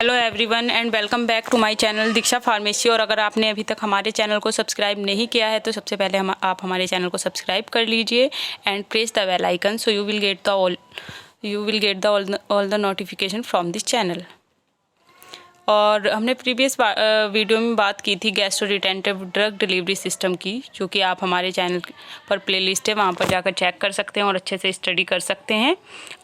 Hello everyone and welcome back to my channel Diksha pharmacy. और अगर आपने अभी तक हमारे चैनल को सब्सक्राइब नहीं किया है तो सबसे पहले आप हमारे चैनल को सब्सक्राइब कर लीजिए and press the bell icon so you will get all the notification from this channel. और हमने प्रीवियस वीडियो में बात की थी गैस्ट्रोरिटेंटिव ड्रग डिलीवरी सिस्टम की, जो कि आप हमारे चैनल पर प्लेलिस्ट है, वहाँ पर जाकर चेक कर सकते हैं और अच्छे से स्टडी कर सकते हैं।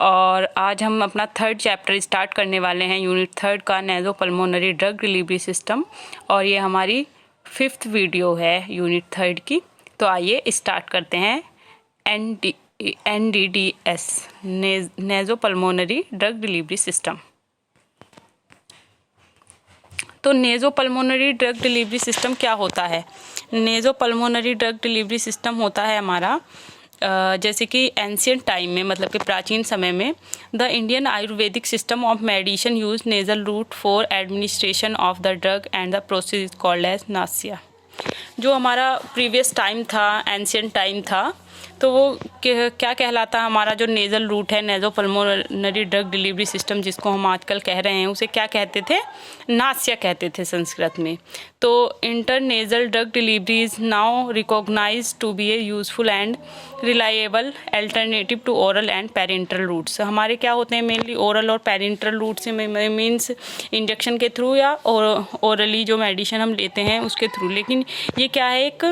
और आज हम अपना थर्ड चैप्टर स्टार्ट करने वाले हैं, यूनिट थर्ड का, नेज़ोपल्मोनरी ड्रग डिलीवरी सिस्टम। और ये हमारी 5th वीडियो है यूनिट थर्ड की। तो आइए स्टार्ट करते हैं। NDDS nasopulmonary drug delivery system. तो नेज़ोपल्मोनरी ड्रग डिलीवरी सिस्टम क्या होता है? नेज़ोपल्मोनरी ड्रग डिलीवरी सिस्टम होता है हमारा जैसे कि एंशियंट टाइम में, मतलब कि प्राचीन समय में, the Indian ayurvedic system of medicine use nasal route for administration of the drug and the process is called as nasya. जो हमारा प्रीवियस टाइम था, एंशियंट टाइम था, तो वो क्या कहलाता है? हमारा जो नेज़ल रूट है, नेज़ोपल्मोनरी ड्रग डिलीवरी सिस्टम जिसको हम आजकल कह रहे हैं, उसे क्या कहते थे? नासिया कहते थे संस्कृत में। तो intranasal drug delivery is now recognised to be a useful and reliable alternative to oral and parental routes. हमारे क्या होते हैं? मेनली ओरल और पेरेंटल रूट से, मीन्स इंजेक्शन के थ्रू या ओरली जो मेडिसिन हम लेते हैं उसके थ्रू। लेकिन ये क्या है, एक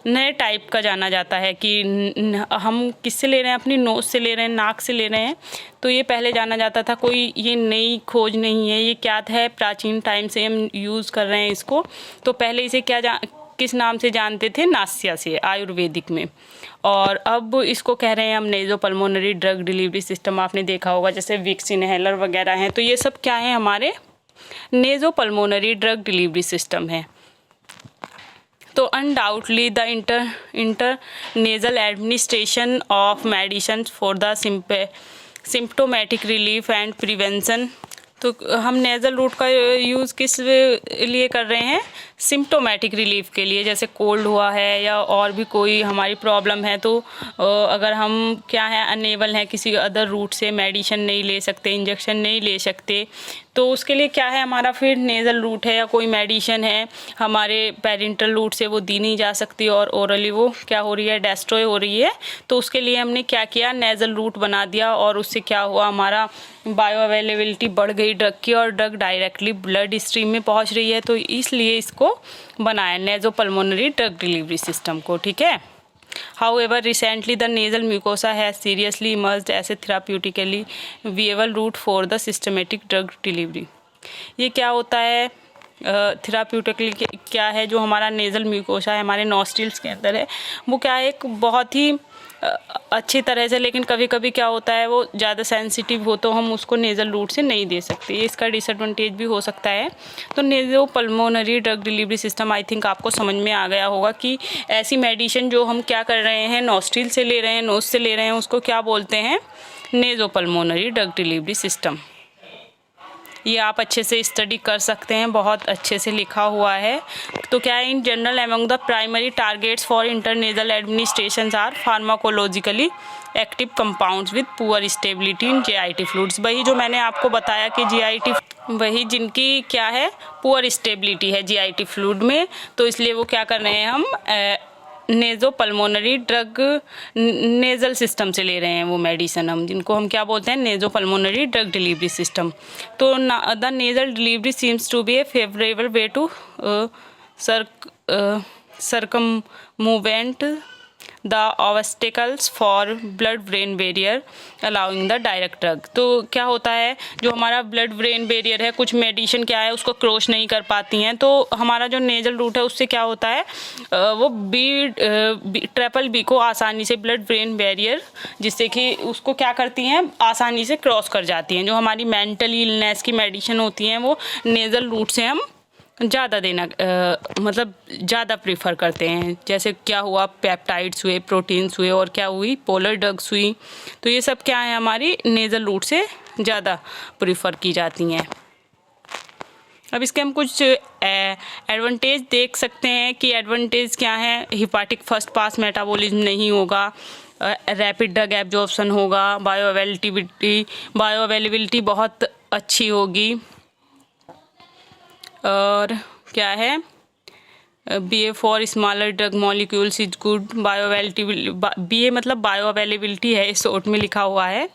नए टाइप का जाना जाता है कि हम किससे ले रहे हैं? अपनी नोज़ से ले रहे हैं, नाक से ले रहे हैं। तो ये पहले जाना जाता था, कोई ये नई खोज नहीं है, ये क्या है, प्राचीन टाइम से हम यूज़ कर रहे हैं इसको। तो पहले इसे किस नाम से जानते थे? नासिया से, आयुर्वेदिक में। और अब इसको कह रहे हैं हम नेज़ोपल्मोनरी ड्रग डिलीवरी सिस्टम। आपने देखा होगा जैसे विक्स इनहेलर वगैरह हैं, तो ये सब क्या है? हमारे नेज़ोपल्मोनरी ड्रग डिलीवरी सिस्टम है। तो undoubtedly the intranasal administration of medicine for the symptomatic relief and prevention. तो हम नेज़ल रूट का यूज़ किस लिए कर रहे हैं? सिम्प्टोमेटिक रिलीफ के लिए। जैसे कोल्ड हुआ है या और भी कोई हमारी प्रॉब्लम है, तो अगर हम क्या है, अनेबल हैं, किसी अदर रूट से मेडिसिन नहीं ले सकते, इंजेक्शन नहीं ले सकते, तो उसके लिए क्या है, हमारा फिर नेज़ल रूट है या कोई मेडिसिन है हमारे पेरेंटल रूट से वो दी नहीं जा सकती और ओरली वो क्या हो रही है, डेस्ट्रॉय हो रही है। तो उसके लिए हमने क्या किया, नेज़ल रूट बना दिया। और उससे क्या हुआ, हमारा बायो अवेलेबिलिटी बढ़ गई ड्रग की और ड्रग डायरेक्टली ब्लड स्ट्रीम में पहुंच रही है। तो इसलिए इसको बनाया नेज़ोपल्मोनरी ड्रग डिलीवरी सिस्टम को। ठीक है। However, recently the nasal mucosa has seriously emerged as a therapeutically viable route for the systematic drug delivery। ये क्या होता है? थेराप्यूटिकली क्या है? जो हमारा नेज़ल म्यूकोसा है, हमारे नॉस्ट्रिल्स के अंदर है, वो क्या है, एक बहुत ही अच्छी तरह से, लेकिन कभी कभी क्या होता है, वो ज़्यादा सेंसिटिव हो तो हम उसको नेज़ल रूट से नहीं दे सकते। ये इसका डिसएडवांटेज भी हो सकता है। तो nasopulmonary drug delivery system I think आपको समझ में आ गया होगा कि ऐसी मेडिसिन जो हम क्या कर रहे हैं, नॉस्ट्रिल से ले रहे हैं, नोज से ले रहे हैं, उसको क्या बोलते हैं? Nasopulmonary drug delivery system. ये आप अच्छे से स्टडी कर सकते हैं, बहुत अच्छे से लिखा हुआ है। तो क्या है, in general among the primary targets for intranasal administration are pharmacologically active compounds with poor stability in GIT fluids. वही जो मैंने आपको बताया कि जीआईटी, वही जिनकी क्या है, पुअर स्टेबिलिटी है जीआईटी फ्लूइड में, तो इसलिए वो क्या कर रहे हैं, हम नेज़ोपल्मोनरी ड्रग नेज़ल सिस्टम से ले रहे हैं वो मेडिसिन, हम जिनको हम क्या बोलते हैं, नेज़ोपल्मोनरी ड्रग डिलीवरी सिस्टम। तो the nasal delivery seems to be a favourable way to circumvent the obstacles for blood brain barrier allowing the direct drug। तो क्या होता है, जो हमारा ब्लड ब्रेन बैरियर है, कुछ मेडिसिन क्या है उसको क्रॉस नहीं कर पाती हैं, तो हमारा जो नेज़ल रूट है उससे क्या होता है, वो ट्रिपल बी को आसानी से, ब्लड ब्रेन बैरियर जिससे कि उसको क्या करती हैं, आसानी से क्रॉस कर जाती हैं। जो हमारी मेंटल इलनेस की मेडिसिन होती हैं वो नेज़ल रूट से हम ज़्यादा देना मतलब ज़्यादा प्रीफर करते हैं। जैसे क्या हुआ, पेप्टाइड्स हुए, प्रोटीन्स हुए, और क्या हुई, पोलर ड्रग्स हुई। तो ये सब क्या है, हमारी नेज़ल रूट से ज़्यादा प्रीफर की जाती हैं। अब इसके हम कुछ एडवांटेज देख सकते हैं कि एडवांटेज क्या है, हिपाटिक फर्स्ट पास मेटाबॉलिज्म नहीं होगा, रैपिड ड्रग एब्जॉर्प्शन होगा, बायो अवेलेबिलिटी बहुत अच्छी होगी, और क्या है, BA for smaller drug molecules is good bioavailability, BA मतलब बायो अवेलेबिलिटी है, इस शॉर्ट में लिखा हुआ है।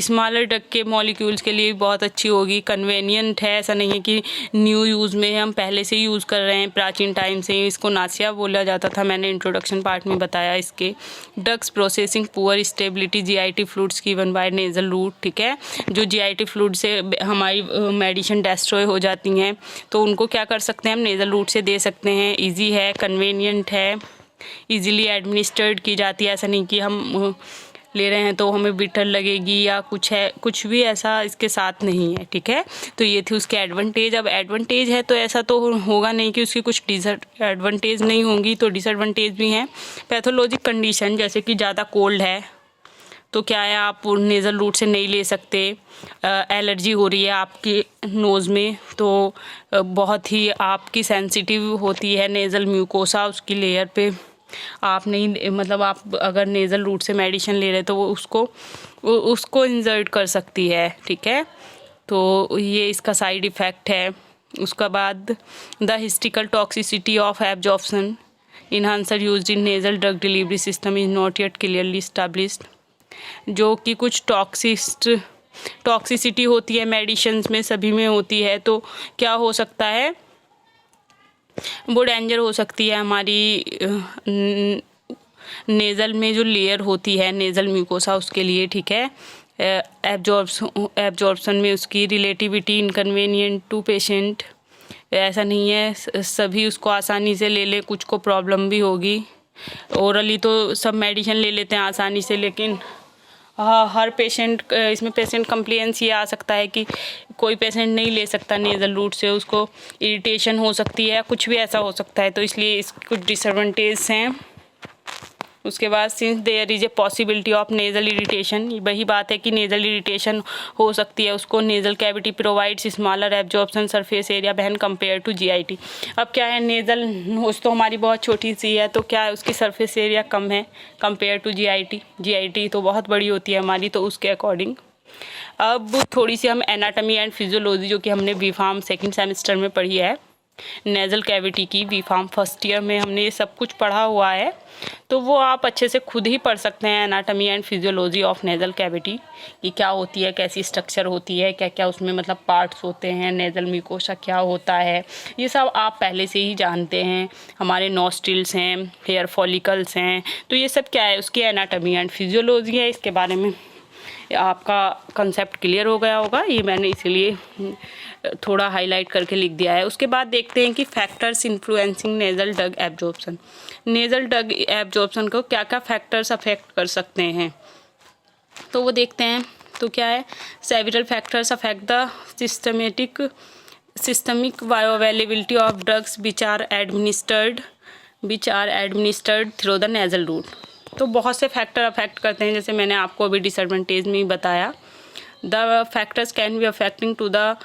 स्मॉलर ड्रग के मॉलिक्यूल्स के लिए बहुत अच्छी होगी, कन्वेनियंट है, ऐसा नहीं है कि न्यू यूज़ में है, हम पहले से ही यूज़ कर रहे हैं, प्राचीन टाइम से इसको नासिया बोला जाता था, मैंने इंट्रोडक्शन पार्ट में बताया इसके। Drugs processing poor stability GIT fluids given by nasal route, ठीक है, जो GIT फ्लूइड से हमारी मेडिसिन डिस्ट्रॉय हो जाती हैं तो उनको क्या कर सकते हैं, हम नेजल रूट से दे सकते हैं। इजी है, कन्वेनियंट है, इजीली एडमिनिस्ट्रेड की जाती है, ऐसा नहीं कि हम ले रहे हैं तो हमें बिटर लगेगी या कुछ है, कुछ भी ऐसा इसके साथ नहीं है, ठीक है। तो ये थी उसके एडवांटेज। अब एडवांटेज है तो ऐसा तो होगा नहीं कि उसकी कुछ डिसएडवांटेज नहीं होंगी, तो डिसएडवांटेज भी हैं। पैथोलॉजिक कंडीशन जैसे कि ज़्यादा कोल्ड है तो क्या है, आप नेज़ल रूट से नहीं ले सकते। एलर्जी हो रही है आपकी नोज़ में तो बहुत ही आपकी सेंसिटिव होती है नेज़ल म्यूकोसा, उसकी लेयर पे आप नहीं, मतलब आप अगर नेज़ल रूट से मेडिसिन ले रहे तो वो उसको इंजर्ट कर सकती है, ठीक है। तो ये इसका साइड इफ़ेक्ट है। उसका बाद the histological toxicity of absorption enhancer used in nasal drug delivery system is not yet clearly established, जो कि कुछ टॉक्सिसिटी होती है मेडिसिन्स में, सभी में होती है, तो क्या हो सकता है, वो डेंजर हो सकती है हमारी नेज़ल में जो लेयर होती है नेज़ल म्यूकोसा उसके लिए, ठीक है। एब्जॉर्प्शन में उसकी रिलेटिविटी इनकन्वीनियंट टू पेशेंट, ऐसा नहीं है सभी उसको आसानी से ले ले, कुछ को प्रॉब्लम भी होगी। ओरली तो सब मेडिसिन ले लेते हैं आसानी से, लेकिन हर पेशेंट, इसमें पेशेंट कंप्लेंस ये आ सकता है कि कोई पेशेंट नहीं ले सकता नेज़ल रूट से, उसको इरिटेशन हो सकती है, कुछ भी ऐसा हो सकता है, तो इसलिए इसके कुछ डिसएडवांटेज हैं। उसके बाद since there is a possibility of nasal irritation, वही बात है कि नेज़ल इरिटेशन हो सकती है उसको, nasal cavity provides smaller absorption surface area when compare to GIT। अब क्या है, नेज़ल नोज तो हमारी बहुत छोटी सी है, तो क्या है उसकी सरफेस एरिया कम है कंपेयर टू GIT तो बहुत बड़ी होती है हमारी, तो उसके अकॉर्डिंग। अब थोड़ी सी हम एनाटमी एंड फिजियोलॉजी जो कि हमने B.Pharm सेकेंड सेमेस्टर में पढ़ी है, नेज़ल कैविटी की B.Pharm फर्स्ट ईयर में हमने ये सब कुछ पढ़ा हुआ है, तो वो आप अच्छे से खुद ही पढ़ सकते हैं। Anatomy and physiology of nasal cavity कि क्या होती है, कैसी स्ट्रक्चर होती है, क्या क्या उसमें मतलब पार्ट्स होते हैं, नेज़ल म्यूकोसा क्या होता है, ये सब आप पहले से ही जानते हैं। हमारे नॉस्ट्रिल्स हैं, हेयर फॉलिकल्स हैं, तो ये सब क्या है, उसकी एनाटमी एंड फिजियोलॉजी है। इसके बारे में आपका कंसेप्ट क्लियर हो गया होगा, ये मैंने इसीलिए थोड़ा हाईलाइट करके लिख दिया है। उसके बाद देखते हैं कि factors influencing nasal drug absorption, nasal drug absorption को क्या क्या फैक्टर्स अफेक्ट कर सकते हैं, तो वो देखते हैं। तो क्या है, several factors affect the systemic bioavailability of drugs which are administered through the nasal route. तो बहुत से फैक्टर अफेक्ट करते हैं, जैसे मैंने आपको अभी डिसएडवांटेज में ही बताया। The factors can be affecting to the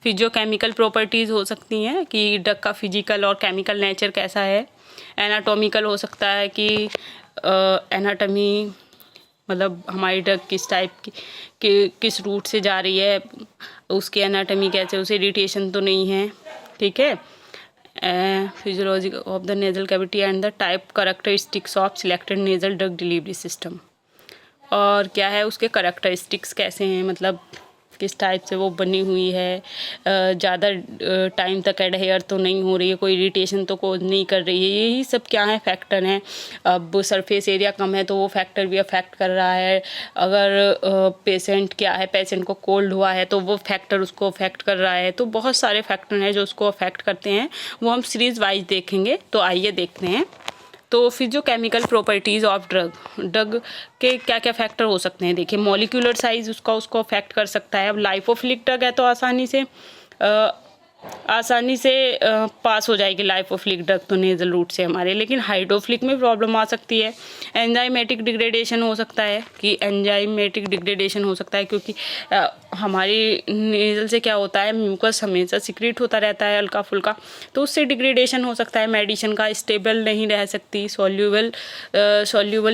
physicochemical properties हो सकती हैं कि ड्रग का फिजिकल और केमिकल नेचर कैसा है। एनाटॉमिकल हो सकता है कि एनाटॉमी मतलब हमारी ड्रग किस टाइप की किस रूट से जा रही है, उसकी एनाटॉमी कैसे, उसे इरिटेशन तो नहीं है, ठीक है। Physiology of the nasal cavity and the type characteristics of selected nasal drug delivery system, और क्या है उसके कैरेक्टरिस्टिक्स कैसे हैं, मतलब किस टाइप से वो बनी हुई है, ज़्यादा टाइम तक एडहेयर तो नहीं हो रही है, कोई इरिटेशन तो कोज नहीं कर रही है, यही सब क्या है फैक्टर हैं। अब सरफेस एरिया कम है तो वो फैक्टर भी अफेक्ट कर रहा है। अगर पेशेंट क्या है, पेशेंट को कोल्ड हुआ है तो वो फैक्टर उसको अफेक्ट कर रहा है। तो बहुत सारे फैक्टर हैं जो उसको अफेक्ट करते हैं, वो हम सीरीज़ वाइज देखेंगे। तो आइए देखते हैं। तो फिजियोकेमिकल प्रॉपर्टीज़ ऑफ ड्रग के क्या क्या फैक्टर हो सकते हैं। देखिए, मॉलिक्यूलर साइज उसको अफेक्ट कर सकता है। अब लाइपोफिलिक ड्रग है तो आसानी से पास हो जाएगी लाइपोफिलिक ड्रग तो नेज़ल रूट से हमारे, लेकिन हाइड्रोफिलिक में प्रॉब्लम आ सकती है। एंजाइमेटिक डिग्रेडेशन हो सकता है कि एंजाइमेटिक डिग्रेडेशन हो सकता है, क्योंकि हमारी नेज़ल से क्या होता है, म्यूकस हमेशा सिक्रीट होता रहता है हल्का फुल्का, तो उससे डिग्रेडेशन हो सकता है। मेडिसिन का स्टेबल नहीं रह सकती, सॉल्यूबल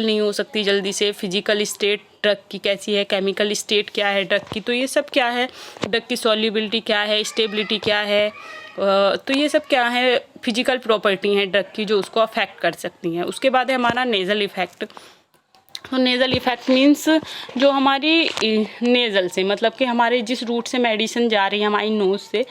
नहीं हो सकती जल्दी से, फिजिकल स्टेट ड्रग की कैसी है, केमिकल स्टेट क्या है ड्रग की, तो ये सब क्या है, ड्रग की सॉल्युबिलिटी क्या है, स्टेबिलिटी क्या है, तो ये सब क्या है, फिजिकल प्रॉपर्टी हैं ड्रग की जो उसको अफेक्ट कर सकती हैं। उसके बाद है हमारा नेज़ल इफेक्ट। तो नेज़ल इफेक्ट मीन्स जो हमारी नेज़ल से, मतलब कि हमारे जिस रूट से मेडिसिन जा रही है हमारी नोज़ से,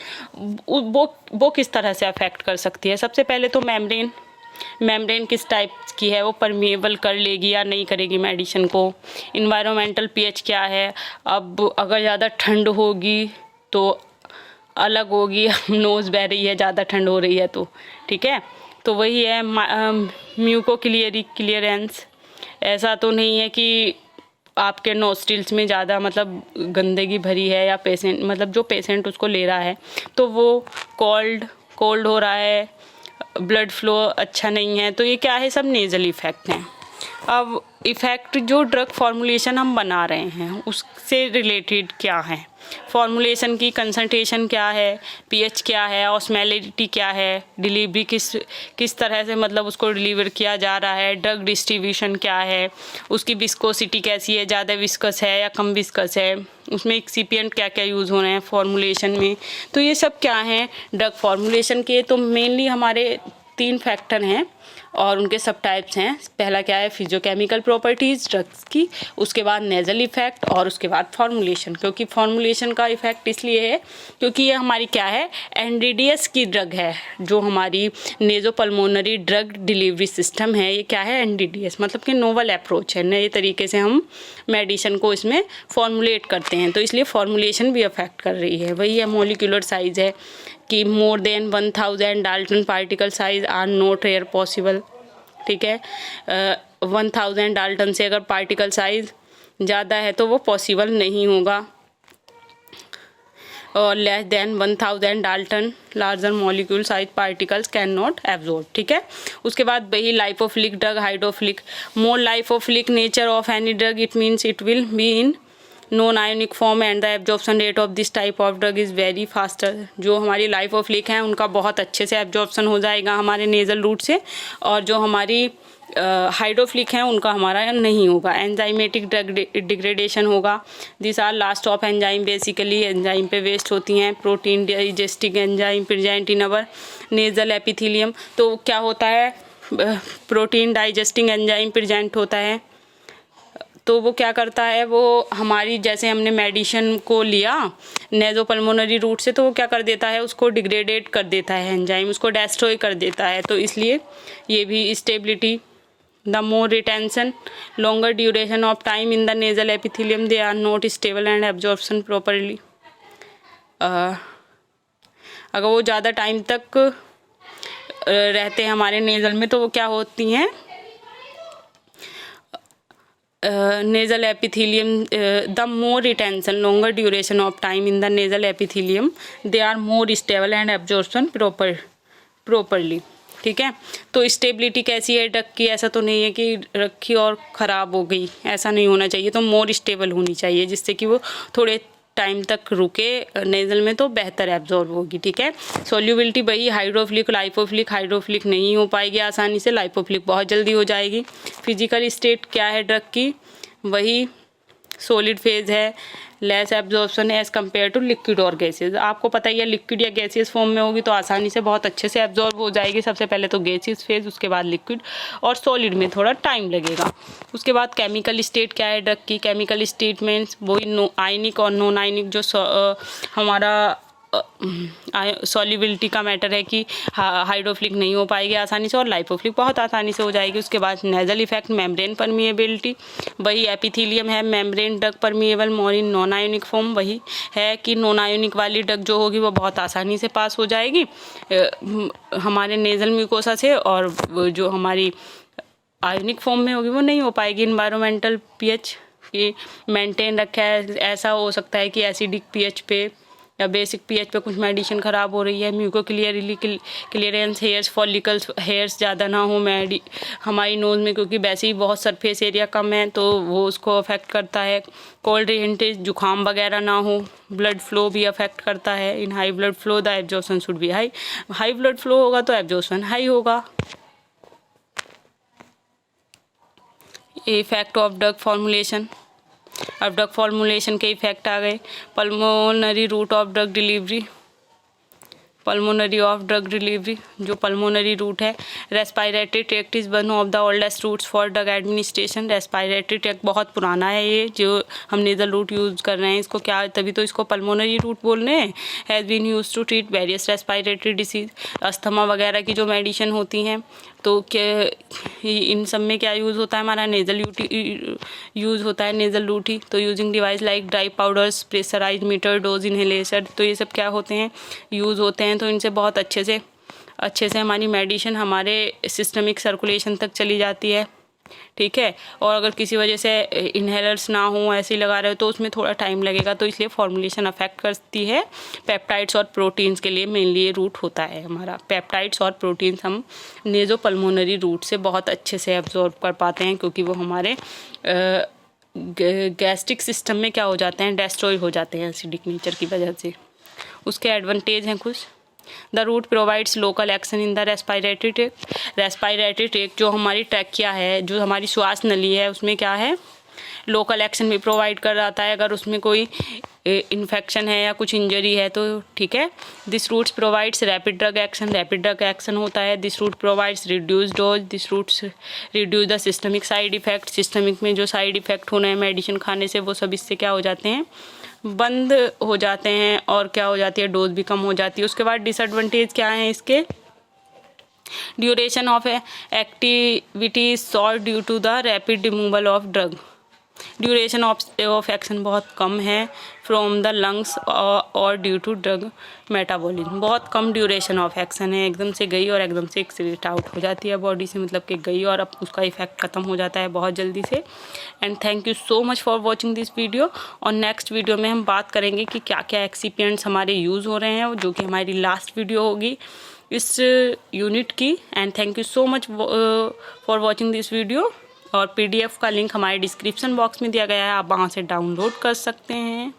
वो किस तरह से अफेक्ट कर सकती है। सबसे पहले तो मेम्ब्रेन किस टाइप की है, वो परमिएबल कर लेगी या नहीं करेगी मेडिसिन को। इन्वायरमेंटल पीएच क्या है, अब अगर ज़्यादा ठंड होगी तो अलग होगी, नोज़ बह रही है, ज़्यादा ठंड हो रही है तो, ठीक है। तो वही है म्यूको क्लियरेंस। ऐसा तो नहीं है कि आपके नोस्ट्रिल्स में ज़्यादा मतलब गंदगी भरी है या पेशेंट, मतलब जो पेशेंट उसको ले रहा है तो वो कोल्ड हो रहा है, ब्लड फ्लो अच्छा नहीं है, तो ये क्या है, सब नेज़ल इफ़ेक्ट हैं। अब इफ़ेक्ट जो ड्रग फॉर्मुलेशन हम बना रहे हैं उससे रिलेटेड क्या है, फॉर्मुलेशन की कंसंट्रेशन क्या है, पीएच क्या है, ऑस्मोलिटी क्या है, डिलीवरी किस तरह से मतलब उसको डिलीवर किया जा रहा है, ड्रग डिस्ट्रीब्यूशन क्या है, उसकी विस्कोसिटी कैसी है, ज़्यादा विस्कस है या कम विस्कस है, उसमें एक्सिपिएंट क्या क्या यूज़ हो रहे हैं फॉर्मुलेशन में। तो ये सब क्या हैं ड्रग फॉर्मुलेशन के। तो मेनली हमारे 3 फैक्टर हैं और उनके सब टाइप्स हैं। पहला क्या है, फिजियोकेमिकल प्रॉपर्टीज़ ड्रग्स की, उसके बाद नेज़ल इफ़ेक्ट और उसके बाद फॉर्मुलेशन। क्योंकि फॉर्मुलेशन का इफ़ेक्ट इसलिए है क्योंकि ये हमारी क्या है, एनडीडीएस की ड्रग है, जो हमारी नेज़ोपल्मोनरी ड्रग डिलीवरी सिस्टम है, ये क्या है, एनडीडीएस, मतलब कि नोवल अप्रोच है, नए तरीके से हम मेडिसिन को इसमें फॉर्मुलेट करते हैं, तो इसलिए फॉर्मुलेशन भी अफेक्ट कर रही है। वही है मॉलिक्यूलर साइज़ है कि more than 1000 dalton particle size are not rare possible, ठीक है। 1000 डाल्टन से अगर पार्टिकल साइज ज़्यादा है तो वो पॉसिबल नहीं होगा, और less than 1000 Dalton larger molecule size particles can not absorb, ठीक है। उसके बाद वही lipophilic drug, hydrophilic, more lipophilic nature of any drug, it means it will be in non ionic form and the absorption rate of this type of drug is very faster. जो हमारी lipophilic हैं उनका बहुत अच्छे से absorption हो जाएगा हमारे नेज़ल रूट से, और जो हमारी हाइड्रोफिलिक हैं उनका हमारा नहीं होगा। एंजाइमेटिक ड्रग डिग्रेडेशन होगा, this are last of enzyme, basically enzyme पे वेस्ट होती हैं, protein digesting enzyme present in our nasal epithelium. तो क्या होता है, प्रोटीन डाइजेस्टिंग एंजाइम प्रेजेंट होता है, तो वो क्या करता है, वो हमारी जैसे हमने मेडिसिन को लिया नेज़ोपल्मोनरी रूट से, तो वो क्या कर देता है, उसको डिग्रेडेट कर देता है एंजाइम, उसको डेस्ट्रॉय कर देता है। तो इसलिए ये भी stability, the more retention, longer duration of time in the nasal epithelium, they are not stable and absorption properly. अगर वो ज़्यादा टाइम तक रहते हैं हमारे नेज़ल में तो वो क्या होती हैं, nasal epithelium, the more retention, longer duration of time in the nasal epithelium, they are more stable and absorption properly, ठीक है। तो स्टेबिलिटी कैसी है ड्रग की, ऐसा तो नहीं है कि रखी और ख़राब हो गई, ऐसा नहीं होना चाहिए, तो मोर स्टेबल होनी चाहिए जिससे कि वो थोड़े टाइम तक रुके नेज़ल में तो बेहतर एब्जॉर्ब होगी, ठीक है। सॉल्युबिलिटी वही हाइड्रोफिलिक लाइपोफिलिक, हाइड्रोफिलिक नहीं हो पाएगी आसानी से, लाइपोफिलिक बहुत जल्दी हो जाएगी। फिजिकल स्टेट क्या है ड्रग की, वही सॉलिड फेज है, less absorption as compare to liquid और गैसेज। आपको पता ही है लिक्विड या गैसियस फॉर्म में होगी तो आसानी से बहुत अच्छे से एब्जॉर्ब हो जाएगी, सबसे पहले तो गैसियस फेज, उसके बाद लिक्विड, और सॉलिड में थोड़ा टाइम लगेगा। उसके बाद केमिकल स्टेट क्या है ड्रग की, केमिकल स्टेट मीन्स वही आयनिक और नॉन आयनिक, जो हमारा सॉल्युबिलिटी का मैटर है कि हाइड्रोफिलिक नहीं हो पाएगी आसानी से, और लाइपोफिलिक बहुत आसानी से हो जाएगी। उसके बाद नेज़ल इफेक्ट, मेम्ब्रेन परमिएबिलिटी, वही एपिथेलियम है membrane drug permeable, more in non ionic form, वही है कि नॉन आयोनिक वाली ड्रग जो होगी वो बहुत आसानी से पास हो जाएगी हमारे नेज़ल म्यूकोसा से, और जो हमारी आयोनिक फॉर्म में होगी वो नहीं हो पाएगी। इन्वायरमेंटल पीएच ये मेंटेन रखा है, ऐसा हो सकता है कि एसिडिक पीएच पे या बेसिक पीएच पे कुछ मेडिसिन ख़राब हो रही है। Muco clearance, hairs follicles, hairs ज़्यादा ना हो हमारी नोज़ में, क्योंकि वैसे ही बहुत सरफेस एरिया कम है तो वो उसको अफेक्ट करता है। कोल्ड रिहेंटेज, जुकाम वगैरह ना हो। ब्लड फ्लो भी अफेक्ट करता है, in high blood flow the absorption should be high, high blood flow होगा तो एब्जॉर्प्शन हाई होगा। इफेक्ट ऑफ ड्रग फॉर्मुलेशन, अब ड्रग फॉर्मुलेशन के इफेक्ट आ गए। Pulmonary route of drug delivery, pulmonary of drug delivery जो पल्मोनरी रूट है। Respiratory tract is one of the oldest routes for drug administration. Respiratory tract बहुत पुराना है, ये जो हम नेजल रूट यूज़ कर रहे हैं इसको क्या, तभी तो इसको पल्मोनरी रूट बोल रहे हैं। Has been use to treat various respiratory disease, asthma वगैरह की जो मेडिसिन होती हैं, तो क्या इन सब में क्या यूज़ होता है हमारा, नेजल यूज़ होता है, नेजल रूट ही। तो using device like dry powders, pressurise meter, dose inhalation, तो ये सब क्या होते हैं, यूज़ होते हैं। तो इनसे बहुत अच्छे से हमारी मेडिसिन हमारे सिस्टमिक सर्कुलेशन तक चली जाती है, ठीक है। और अगर किसी वजह से इनहेलर्स ना हो, ऐसे ही लगा रहे हो, तो उसमें थोड़ा टाइम लगेगा, तो इसलिए फॉर्मुलेशन अफेक्ट करती है। पेप्टाइड्स और प्रोटीन्स के लिए मेनली ये रूट होता है हमारा। पेप्टाइड्स और प्रोटीन्स हम नेज़ोपल्मोनरी रूट से बहुत अच्छे से एब्जॉर्ब कर पाते हैं, क्योंकि वो हमारे गैस्ट्रिक सिस्टम में क्या हो जाते हैं, डिस्ट्रॉय हो जाते हैं एसिडिक नेचर की वजह से। उसके एडवांटेज हैं कुछ। The route provides local action in the respiratory tract. Respiratory tract जो हमारी ट्रैकिया है, जो हमारी श्वास नली है, उसमें क्या है, लोकल एक्शन भी प्रोवाइड कर जाता है। अगर उसमें कोई इन्फेक्शन है या कुछ इंजरी है तो ठीक है। This routes provides rapid drug action, rapid drug action होता है। This route provides reduce dose, this routes reduce the systemic side effect. Systemic में जो साइड इफेक्ट होने हैं मेडिसिन खाने से, वो सब इससे क्या हो जाते हैं, बंद हो जाते हैं, और क्या हो जाती है, डोज भी कम हो जाती है। उसके बाद डिसएडवांटेज क्या है इसके, duration of activity is short due to the rapid removal of drug. Duration of action बहुत कम है फ्रॉम द लंग्स और ड्यू टू ड्रग मेटाबॉलिज्म। बहुत कम ड्यूरेशन ऑफ एक्शन है, एकदम से गई और एकदम से एक्सक्रीट आउट हो जाती है बॉडी से, मतलब कि गई और अब उसका इफेक्ट ख़त्म हो जाता है बहुत जल्दी से। And thank you so much for watching this video. और नेक्स्ट वीडियो में हम बात करेंगे कि क्या क्या एक्सिपिएंट्स हमारे यूज़ हो रहे हैं, जो कि हमारी लास्ट वीडियो होगी इस यूनिट की। And thank you so much for watching this video. और PDF का लिंक हमारे डिस्क्रिप्शन बॉक्स में दिया गया है, आप वहाँ से डाउनलोड कर सकते हैं।